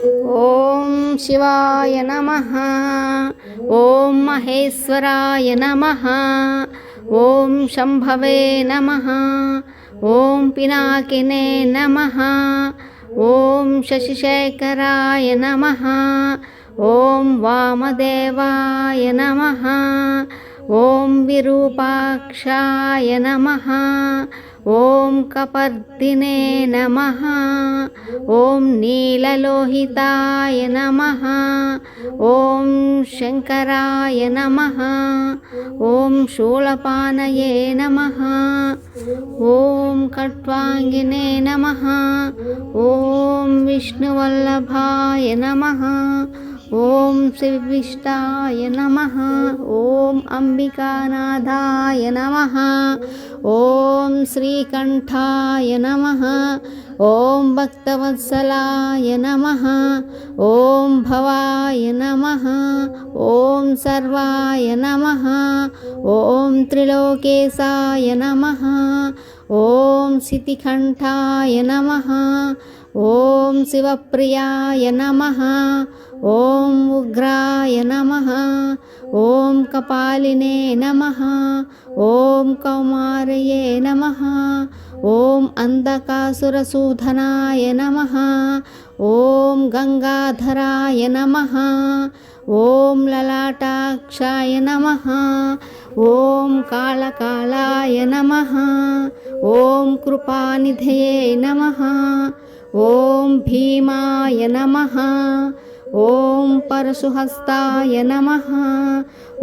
ఓం శివాయ నమః. ఓం మహేశ్వరాయ నమః. ఓం శంభవే నమః. ఓం పినాకినే నమః. ఓం శశిశేఖరాయ నమః. ఓం వామదేవాయ నమః. ఓం విరూపాక్షాయ నమః. ఓం కపర్దినే నమః. ఓం నీలలోహితాయ నమః. ఓం శంకరాయ నమః. ఓం శూలపానయే నమః. ఓం ఖట్వాంగినే నమః. ఓం విష్ణువల్లభాయ నమః. ఓం శివిష్టాయ నమః. ఓం అంబికానాథాయ నమః. ఓం శ్రీకంఠాయ నమః. ఓం భక్తవత్సలాయ నమః. ఓం భవాయ నమః. ఓం సర్వాయ నమః. ఓం త్రిలోకేశాయ నమః. ఓం శితికంఠాయ నమః. ఓం శివప్రియాయ నమః. ఓం ఉగ్రాయ నమః. ఓం కపాలినే నమః. ఓం కౌమారయే నమః. ఓం అంధకాసురసూదనాయ నమః. ఓం గంగాధరాయ నమః. ఓం లలాటాక్షాయ నమః. ఓం కాళకాళాయ నమః. ఓం కృపానిధయే నమః. ఓం భీమాయ నమః. ఓం పరశుహస్తాయ నమః.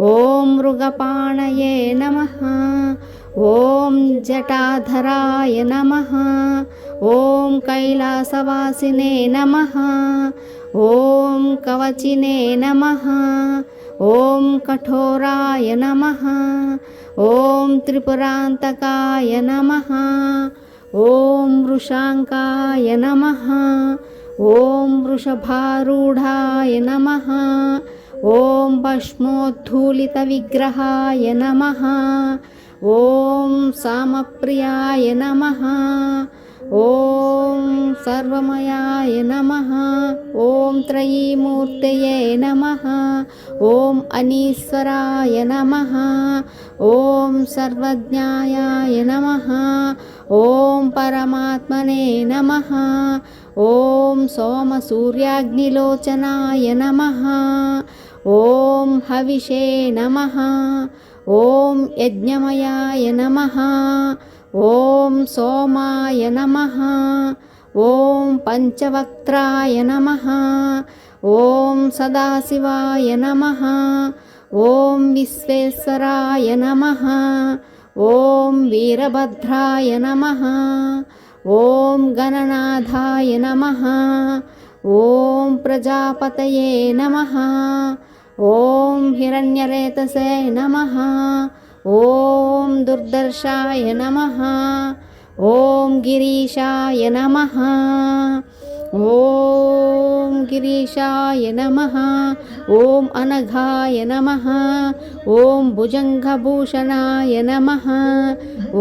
ఓం మృగపాణయే నమః. ఓం జటాధరాయ నమః. ఓం కైలాసవాసినే నమః. ఓం కవచినే నమః. ఓం కఠోరాయ నమః. ఓం త్రిపురాంతకాయ నమః. ఓం వృషాంకాయ నమః. ఓం వృషభారూఢాయ నమః. ఓం భస్మోద్ధూళిత విగ్రహాయ నమః. ఓం సామప్రియాయ నమః. ఓం సర్వమయాయ నమః. ఓం త్రయీమూర్తయే నమః. ఓం అనీశ్వరాయ నమః. ఓం సర్వజ్ఞాయాయ నమః. ఓం పరమాత్మనే నమః. ఓం సోమసూర్యాగ్నిలోచనాయ నమః. ఓం హవిషే నమః. ఓం యజ్ఞమయాయ నమః. ఓం సోమాయ నమః. ఓం పంచవక్త్రాయ నమః. ఓం సదాశివాయ నమః. ఓం విశ్వేశ్వరాయ నమః. ఓం వీరభద్రాయ నమః. ఓం గణనాథాయ నమః. ఓం ప్రజాపతయే నమః. ఓం హిరణ్యరేతసే నమః. ఓం దుర్దర్శాయ నమః. ఓం గిరీశాయ నమః. ఓం గిరీశాయ నమః. ఓం అనఘాయ నమః. ఓం భుజంగభూషణాయ నమః.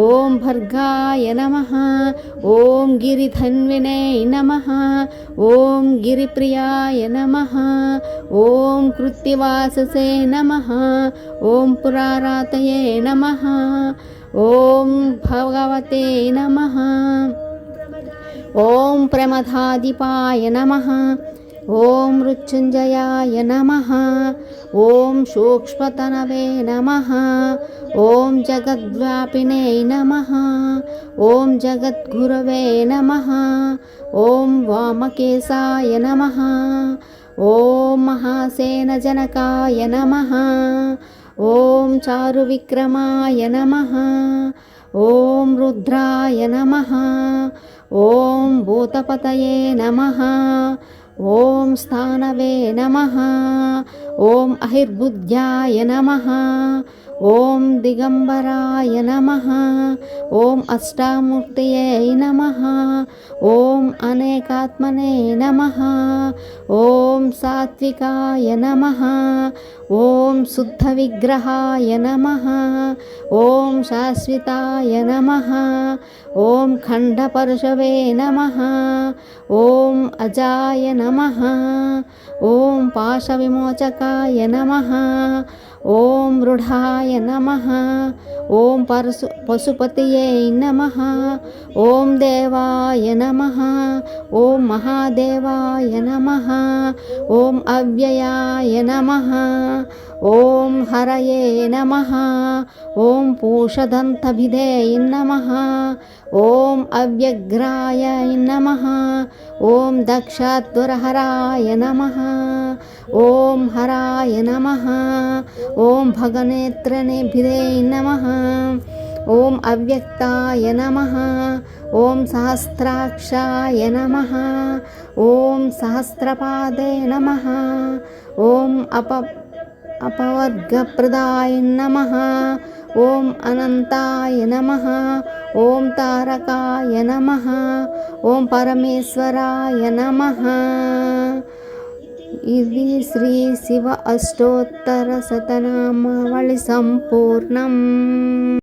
ఓం భర్గాయ నమః. ఓం గిరిధన్వినే నమః. ఓం గిరిప్రియాయ నమః. ఓం కృత్తివాససే నమః. ఓం పురారాతయే నమః. ఓం భగవతే నమః. ఓం ప్రమథాధిపాయ నమః. ఓం మృత్యుంజయాయ నమః. ఓం సూక్ష్మతనవే నమః. ఓం జగద్వ్యాపినే నమః. ఓం జగద్గురవే నమః. ఓం వామకేశాయ నమః. ఓం మహాసేనజనకాయ నమః. ఓం చారువిక్రమాయ నమః. ఓం రుద్రాయ నమః. ఓం భూతపతయే నమః. ఓం స్థానవే నమః. ఓం అహిర్బుద్ధ్యాయ నమః. ఓం దిగంబరాయ నమః. ఓం అష్టామూర్తయే నమః. ఓం అనేకాత్మనే నమః. ఓం సాత్వికాయ నమః. ఓం శుద్ధ విగ్రహాయ నమః. ఓం శాశ్వతాయ నమః. ఓం ఖండపరుషవే నమః. ఓం అజాయ నమః. ఓం పాశవిమోచకాయ నమః. ఓం మృఢాయ నమః. ఓం పశుపతయే నమః. ఓం దేవాయ నమః. ఓం మహాదేవాయ నమః. ఓం అవ్యయాయ నమః. ఓం హరయే నమః. ఓం పూషదంతభిదే నమః. ఓం అవ్యగ్రాయ నమః. ఓం దక్షాద్వరహరాయ నమః. ఓం హరాయ నమః. ఓం భగనేత్రనేభిదే నమః. ఓం అవ్యక్తాయ నమః. ఓం సహస్రాక్షాయ నమః. ఓం సహస్రపాదే నమః. ఓం అపవర్గప్రదాయ నమః. ఓం అనంతాయ నమః. ఓం తారకాయ నమః. ఓం పరమేశ్వరాయ నమః. ఇది శ్రీ శివ అష్టోత్తర శతనామావళి సంపూర్ణం.